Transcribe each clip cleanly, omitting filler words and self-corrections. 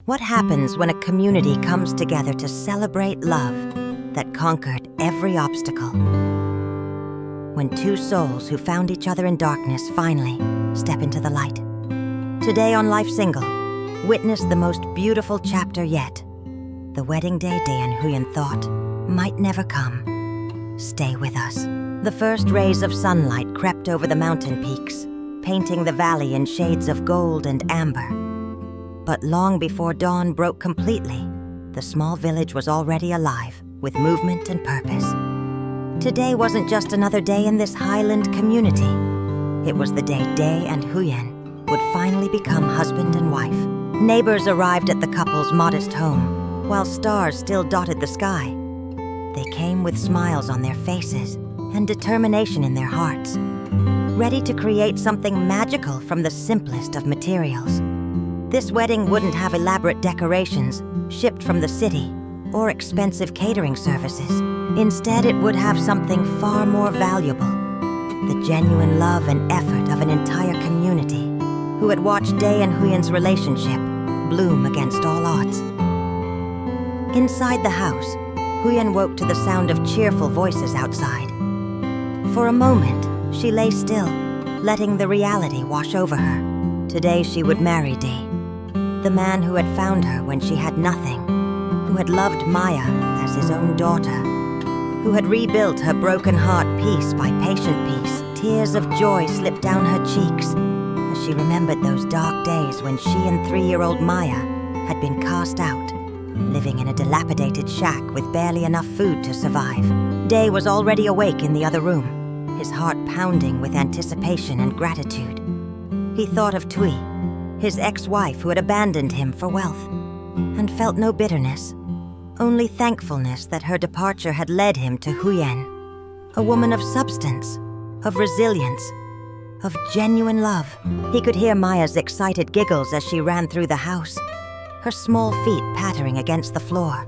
What happens when a community comes together to celebrate love that conquered every obstacle? When two souls who found each other in darkness finally step into the light. Today on Life Single, witness the most beautiful chapter yet. The wedding day Dan Huyen thought might never come. Stay with us. The first rays of sunlight crept over the mountain peaks, painting the valley in shades of gold and amber. But long before dawn broke completely, the small village was already alive with movement and purpose. Today wasn't just another day in this highland community. It was the day Day and Huyen would finally become husband and wife. Neighbors arrived at the couple's modest home, while stars still dotted the sky. They came with smiles on their faces and determination in their hearts, ready to create something magical from the simplest of materials. This wedding wouldn't have elaborate decorations shipped from the city or expensive catering services. Instead, it would have something far more valuable: the genuine love and effort of an entire community who had watched Day and Huyen's relationship bloom against all odds. Inside the house, Huyen woke to the sound of cheerful voices outside. For a moment, she lay still, letting the reality wash over her. Today she would marry Day, the man who had found her when she had nothing, who had loved Maya as his own daughter, who had rebuilt her broken heart piece by patient piece. Tears of joy slipped down her cheeks as she remembered those dark days when she and 3-year-old Maya had been cast out, living in a dilapidated shack with barely enough food to survive. Day was already awake in the other room, his heart pounding with anticipation and gratitude. He thought of Thuy, his ex-wife who had abandoned him for wealth, and felt no bitterness, only thankfulness that her departure had led him to Huyen, a woman of substance, of resilience, of genuine love. He could hear Maya's excited giggles as she ran through the house, her small feet pattering against the floor.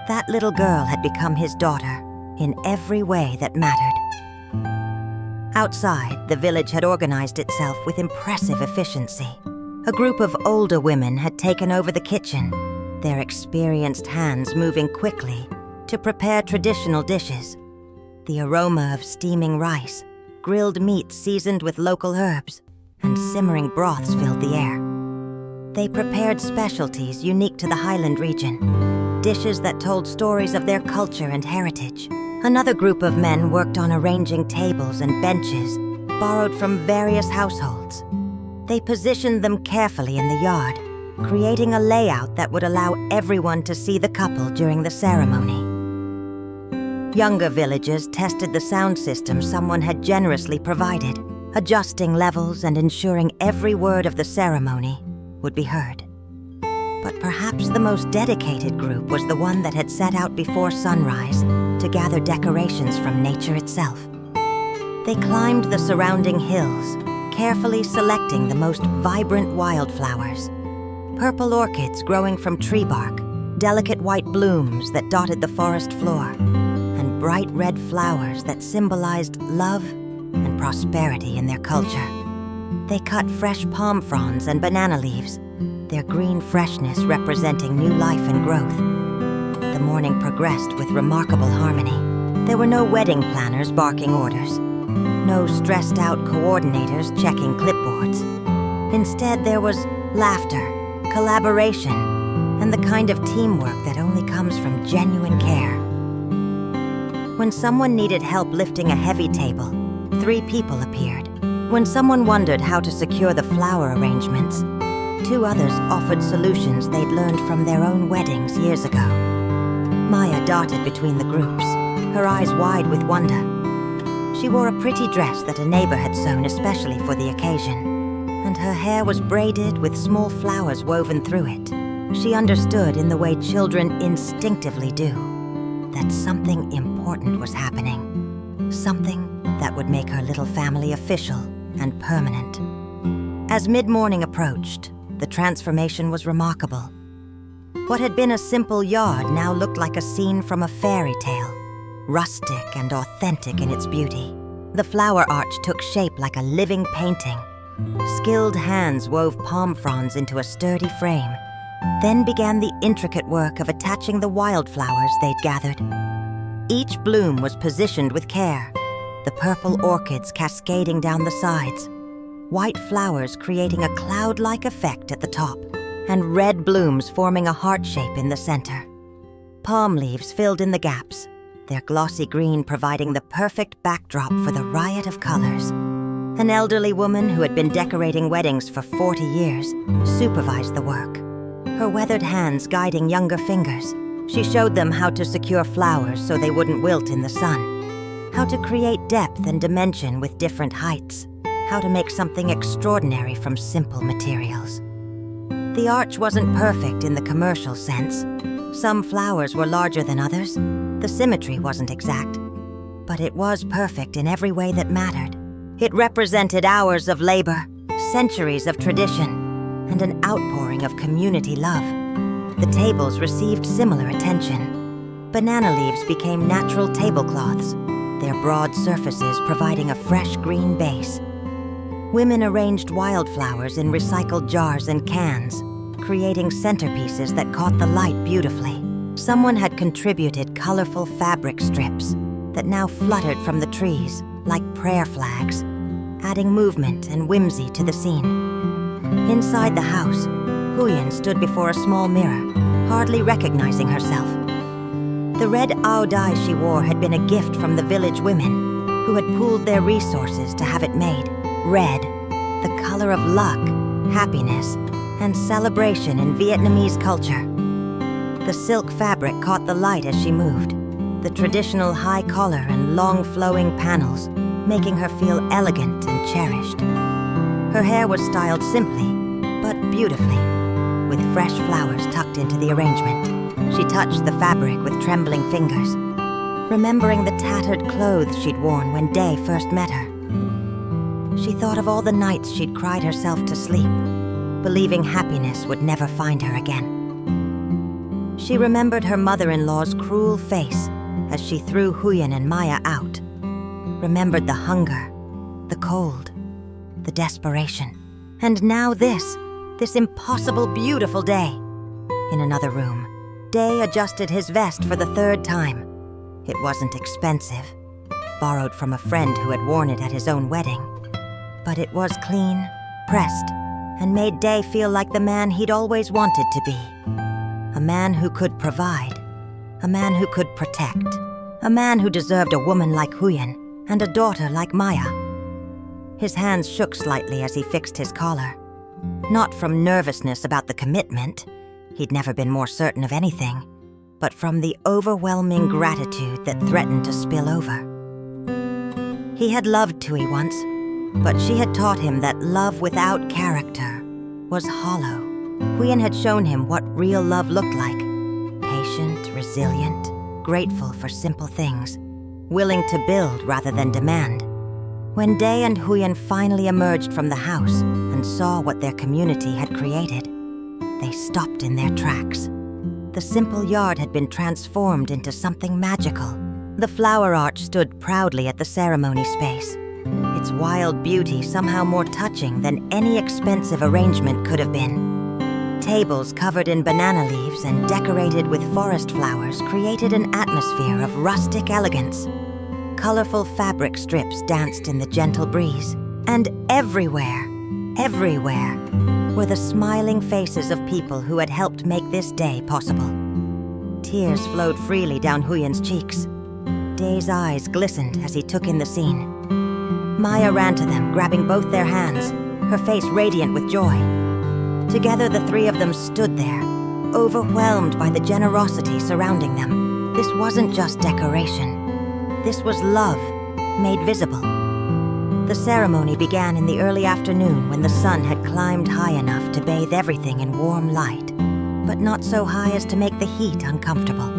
That little girl had become his daughter in every way that mattered. Outside, the village had organized itself with impressive efficiency. A group of older women had taken over the kitchen, their experienced hands moving quickly to prepare traditional dishes. The aroma of steaming rice, grilled meat seasoned with local herbs, and simmering broths filled the air. They prepared specialties unique to the Highland region, dishes that told stories of their culture and heritage. Another group of men worked on arranging tables and benches borrowed from various households. They positioned them carefully in the yard, creating a layout that would allow everyone to see the couple during the ceremony. Younger villagers tested the sound system someone had generously provided, adjusting levels and ensuring every word of the ceremony would be heard. But perhaps the most dedicated group was the one that had set out before sunrise to gather decorations from nature itself. They climbed the surrounding hills, carefully selecting the most vibrant wildflowers. Purple orchids growing from tree bark, delicate white blooms that dotted the forest floor, and bright red flowers that symbolized love and prosperity in their culture. They cut fresh palm fronds and banana leaves, their green freshness representing new life and growth. The morning progressed with remarkable harmony. There were no wedding planners barking orders, no stressed-out coordinators checking clipboards. Instead, there was laughter, collaboration, and the kind of teamwork that only comes from genuine care. When someone needed help lifting a heavy table, 3 people appeared. When someone wondered how to secure the flower arrangements, 2 others offered solutions they'd learned from their own weddings years ago. Maya darted between the groups, her eyes wide with wonder. She wore a pretty dress that a neighbor had sewn especially for the occasion, and her hair was braided with small flowers woven through it. She understood in the way children instinctively do that something important was happening, something that would make her little family official and permanent. As mid-morning approached, the transformation was remarkable. What had been a simple yard now looked like a scene from a fairy tale, rustic and authentic in its beauty. The flower arch took shape like a living painting, Skilled hands wove palm fronds into a sturdy frame, then began the intricate work of attaching the wildflowers they'd gathered. Each bloom was positioned with care, the purple orchids cascading down the sides, white flowers creating a cloud-like effect at the top, and red blooms forming a heart shape in the center. Palm leaves filled in the gaps, their glossy green providing the perfect backdrop for the riot of colors. An elderly woman who had been decorating weddings for 40 years supervised the work, her weathered hands guiding younger fingers. She showed them how to secure flowers so they wouldn't wilt in the sun, how to create depth and dimension with different heights, how to make something extraordinary from simple materials. The arch wasn't perfect in the commercial sense. Some flowers were larger than others. The symmetry wasn't exact, but it was perfect in every way that mattered. It represented hours of labor, centuries of tradition, and an outpouring of community love. The tables received similar attention. Banana leaves became natural tablecloths, their broad surfaces providing a fresh green base. Women arranged wildflowers in recycled jars and cans, creating centerpieces that caught the light beautifully. Someone had contributed colorful fabric strips that now fluttered from the trees like prayer flags, adding movement and whimsy to the scene. Inside the house, Huyen stood before a small mirror, hardly recognizing herself. The red ao dye she wore had been a gift from the village women, who had pooled their resources to have it made. Red, the color of luck, happiness, and celebration in Vietnamese culture. The silk fabric caught the light as she moved, the traditional high collar and long flowing panels, making her feel elegant and cherished. Her hair was styled simply, but beautifully, with fresh flowers tucked into the arrangement. She touched the fabric with trembling fingers, remembering the tattered clothes she'd worn when Day first met her. She thought of all the nights she'd cried herself to sleep, believing happiness would never find her again. She remembered her mother-in-law's cruel face as she threw Huyen and Maya out, remembered the hunger, the cold, the desperation. And now this impossible, beautiful day. In another room, Day adjusted his vest for the third time. It wasn't expensive, borrowed from a friend who had worn it at his own wedding. But it was clean, pressed, and made Day feel like the man he'd always wanted to be. A man who could provide, a man who could protect, a man who deserved a woman like Huyen and a daughter like Maya. His hands shook slightly as he fixed his collar. Not from nervousness about the commitment, he'd never been more certain of anything, but from the overwhelming gratitude that threatened to spill over. He had loved Tui once, but she had taught him that love without character was hollow. Huyen had shown him what real love looked like. Patient, resilient, grateful for simple things, willing to build rather than demand. When Day and Huyen finally emerged from the house and saw what their community had created, they stopped in their tracks. The simple yard had been transformed into something magical. The flower arch stood proudly at the ceremony space, its wild beauty somehow more touching than any expensive arrangement could have been. Tables covered in banana leaves and decorated with forest flowers created an atmosphere of rustic elegance. Colorful fabric strips danced in the gentle breeze, and everywhere, were the smiling faces of people who had helped make this day possible. Tears flowed freely down Huyen's cheeks. Day's eyes glistened as he took in the scene. Maya ran to them, grabbing both their hands, her face radiant with joy. Together, the three of them stood there, overwhelmed by the generosity surrounding them. This wasn't just decoration. This was love, made visible. The ceremony began in the early afternoon when the sun had climbed high enough to bathe everything in warm light, but not so high as to make the heat uncomfortable.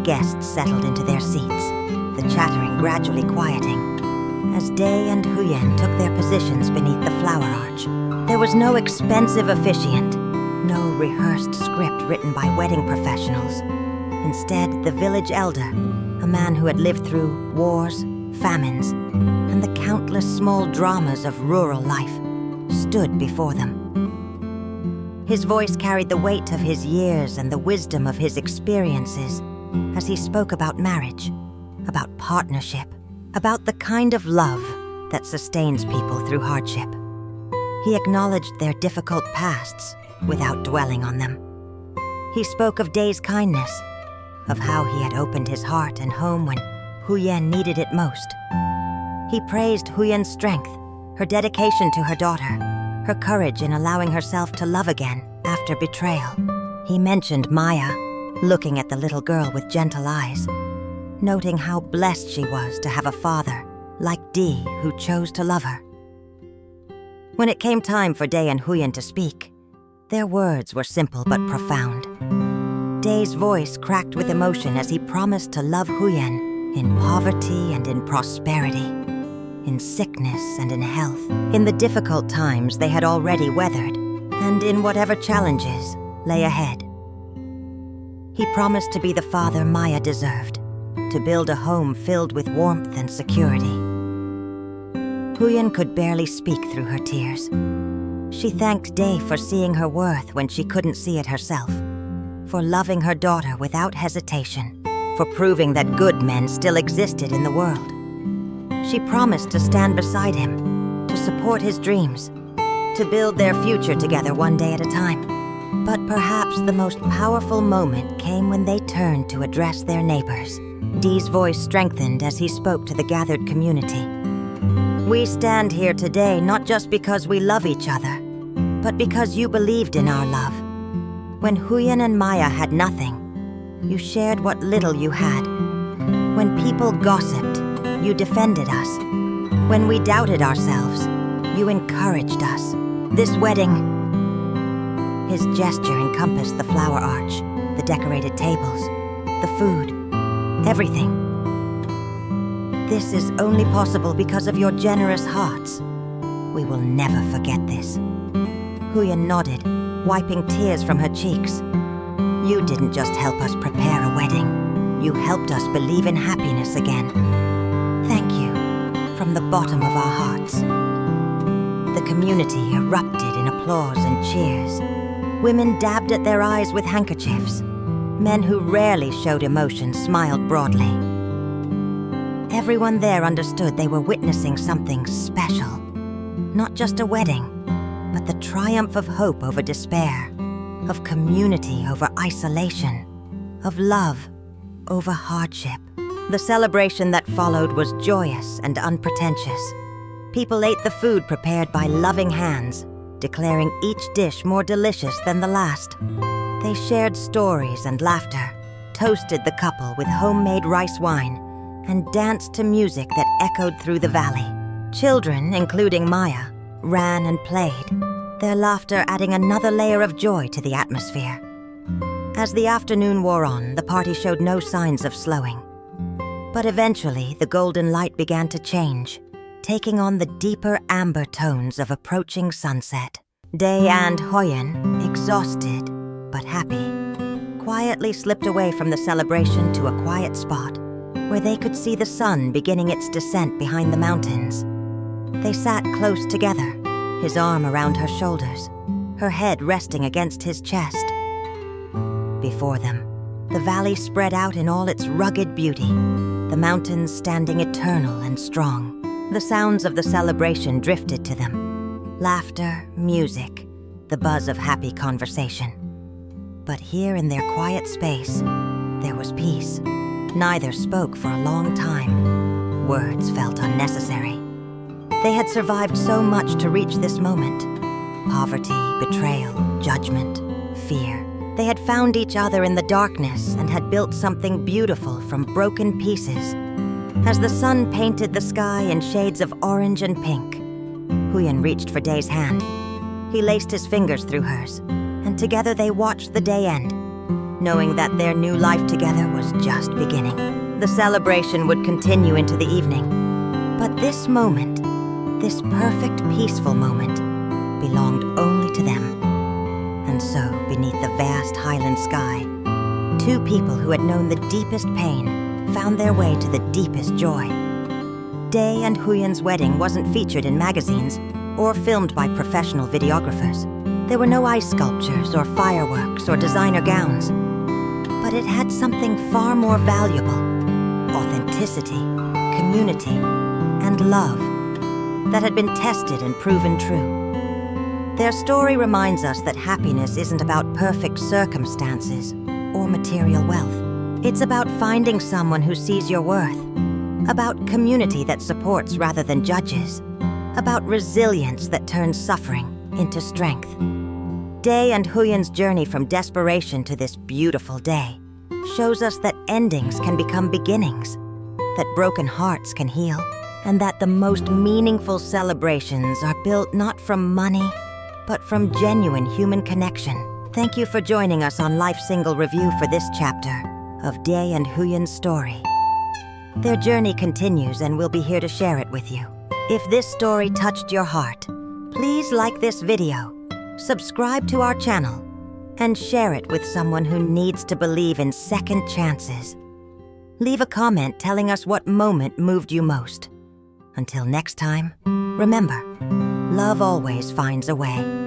Guests settled into their seats, the chattering gradually quieting, as Day and Huyen took their positions beneath the flower arch. There was no expensive officiant, no rehearsed script written by wedding professionals. Instead, the village elder, a man who had lived through wars, famines, and and the countless small dramas of rural life stood before them. His voice carried the weight of his years and the wisdom of his experiences as he spoke about marriage, about partnership, about the kind of love that sustains people through hardship. He acknowledged their difficult pasts without dwelling on them. He spoke of Day's kindness, of how he had opened his heart and home when Huyen needed it most. He praised Huyen's strength, her dedication to her daughter, her courage in allowing herself to love again after betrayal. He mentioned Maya, looking at the little girl with gentle eyes, noting how blessed she was to have a father like Dee who chose to love her. When it came time for Day and Huyen to speak, their words were simple but profound. Day's voice cracked with emotion as he promised to love Huyen in poverty and in prosperity, in sickness and in health, in the difficult times they had already weathered, and in whatever challenges lay ahead. He promised to be the father Maya deserved, to build a home filled with warmth and security. Huyen could barely speak through her tears. She thanked Day for seeing her worth when she couldn't see it herself, for loving her daughter without hesitation, for proving that good men still existed in the world. She promised to stand beside him, to support his dreams, to build their future together one day at a time. But perhaps the most powerful moment came when they turned to address their neighbors. Dee's voice strengthened as he spoke to the gathered community. We stand here today not just because we love each other, but because you believed in our love. When Huyen and Maya had nothing, you shared what little you had. When people gossiped, you defended us. When we doubted ourselves, you encouraged us. This wedding... His gesture encompassed the flower arch, the decorated tables, the food, everything. This is only possible because of your generous hearts. We will never forget this. Huyen nodded, wiping tears from her cheeks. You didn't just help us prepare a wedding. You helped us believe in happiness again. Thank you, from the bottom of our hearts. The community erupted in applause and cheers. Women dabbed at their eyes with handkerchiefs. Men who rarely showed emotion smiled broadly. Everyone there understood they were witnessing something special. Not just a wedding, but the triumph of hope over despair, of community over isolation, of love over hardship. The celebration that followed was joyous and unpretentious. People ate the food prepared by loving hands, declaring each dish more delicious than the last. They shared stories and laughter, toasted the couple with homemade rice wine, and danced to music that echoed through the valley. Children, including Maya, ran and played, their laughter adding another layer of joy to the atmosphere. As the afternoon wore on, the party showed no signs of slowing. But eventually, the golden light began to change, taking on the deeper amber tones of approaching sunset. Day and Huyen, exhausted but happy, quietly slipped away from the celebration to a quiet spot where they could see the sun beginning its descent behind the mountains. They sat close together, his arm around her shoulders, her head resting against his chest. Before them, the valley spread out in all its rugged beauty, the mountains standing eternal and strong. The sounds of the celebration drifted to them. Laughter, music, the buzz of happy conversation. But here in their quiet space, there was peace. Neither spoke for a long time. Words felt unnecessary. They had survived so much to reach this moment. Poverty, betrayal, judgment, fear. They had found each other in the darkness and had built something beautiful from broken pieces. As the sun painted the sky in shades of orange and pink, Huyen reached for Day's hand. He laced his fingers through hers, and together they watched the day end, knowing that their new life together was just beginning. The celebration would continue into the evening. But this moment, this perfect, peaceful moment, belonged only to them. And so, beneath the vast highland sky, two people who had known the deepest pain found their way to the deepest joy. Day and Huyen's wedding wasn't featured in magazines or filmed by professional videographers. There were no ice sculptures or fireworks or designer gowns. But it had something far more valuable: authenticity, community, and love that had been tested and proven true. Their story reminds us that happiness isn't about perfect circumstances or material wealth. It's about finding someone who sees your worth, about community that supports rather than judges, about resilience that turns suffering into strength. Day and Huyen's journey from desperation to this beautiful day shows us that endings can become beginnings, that broken hearts can heal, and that the most meaningful celebrations are built not from money, but from genuine human connection. Thank you for joining us on Life Single Review for this chapter of Day and Huyen's story. Their journey continues, and we'll be here to share it with you. If this story touched your heart, please like this video, subscribe to our channel, and share it with someone who needs to believe in second chances. Leave a comment telling us what moment moved you most. Until next time, remember, love always finds a way.